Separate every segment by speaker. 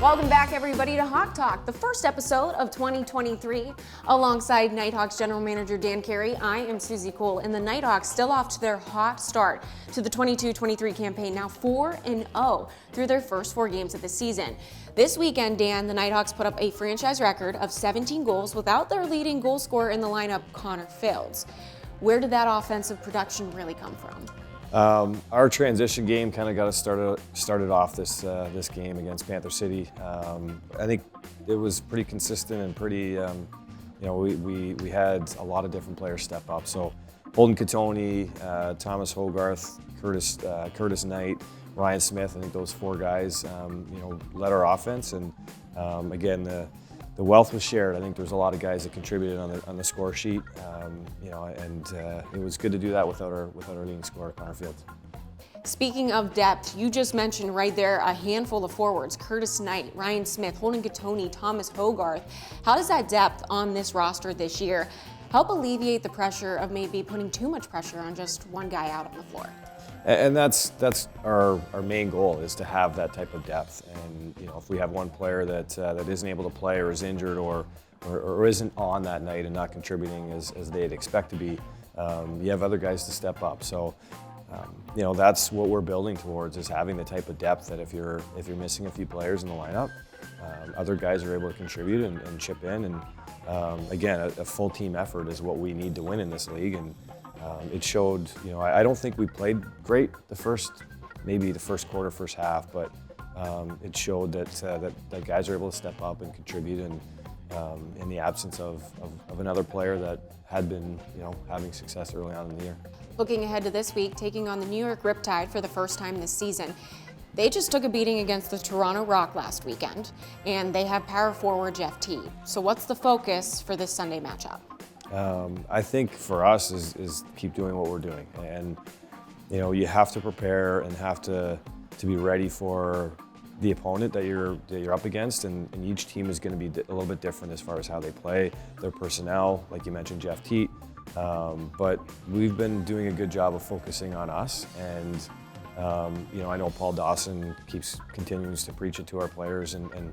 Speaker 1: Welcome back, everybody, to Hawk Talk, the first episode of 2023. Alongside Knighthawks General Manager Dan Carey, I am Susie Cole, and the Knighthawks still off to their hot start to the 22-23 campaign, now 4-0 through their first 4 games of the season. This weekend, Dan, the Knighthawks put up a franchise record of 17 goals without their leading goal scorer in the lineup, Connor Fields. Where did that offensive production really come from?
Speaker 2: Our transition game kind of got us started off this game against Panther City. I think it was pretty consistent and pretty, we had a lot of different players step up. So Holden Catoni, Thomas Hogarth, Curtis Knight, Ryan Smith. I think those 4 guys, led our offense. And again, the wealth was shared. I think there's a lot of guys that contributed on the score sheet, and it was good to do that without our leading scorer, Connor Fields.
Speaker 1: Speaking of depth, you just mentioned right there a handful of forwards: Curtis Knight, Ryan Smith, Holden Catoni, Thomas Hogarth. How does that depth on this roster this year help alleviate the pressure of maybe putting too much pressure on just one guy out on the floor?
Speaker 2: And that's our main goal, is to have that type of depth. And if we have one player that isn't able to play or is injured or isn't on that night and not contributing as they'd expect to be, you have other guys to step up. So that's what we're building towards, is having the type of depth that if you're missing a few players in the lineup, other guys are able to contribute and chip in. And again, a full team effort is what we need to win in this league. And it showed, I don't think we played great maybe the first quarter, first half, but it showed that guys are able to step up and contribute, and in the absence of another player that had been, having success early on in the year.
Speaker 1: Looking ahead to this week, taking on the New York Riptide for the first time this season. They just took a beating against the Toronto Rock last weekend, and they have power forward Jeff T. So what's the focus for this Sunday matchup?
Speaker 2: I think for us is keep doing what we're doing, and you have to prepare and have to be ready for the opponent that you're up against, and each team is going to be a little bit different as far as how they play, their personnel, like you mentioned, Jeff Teat. But we've been doing a good job of focusing on us, and I know Paul Dawson continues to preach it to our players and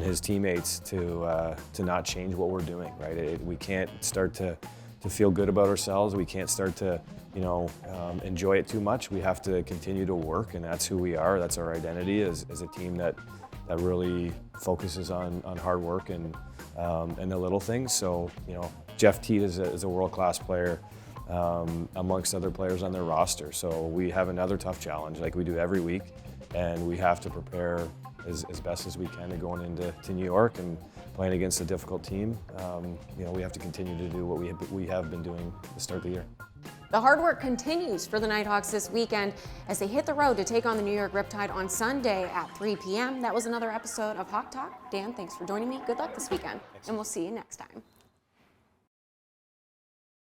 Speaker 2: his teammates to not change what we're doing, right? We can't start to feel good about ourselves. We can't start to, enjoy it too much. We have to continue to work, and that's who we are. That's our identity as a team that really focuses on hard work and the little things. So, Jeff Teat is a world-class player amongst other players on their roster. So we have another tough challenge like we do every week, and we have to prepare as best as we can to going into New York and playing against a difficult team. We have to continue to do what we have been doing at the start of the year.
Speaker 1: The hard work continues for the Knighthawks this weekend as they hit the road to take on the New York Riptide on Sunday at 3 p.m. That was another episode of Hawk Talk. Dan, thanks for joining me. Good luck this weekend, and we'll see you next time.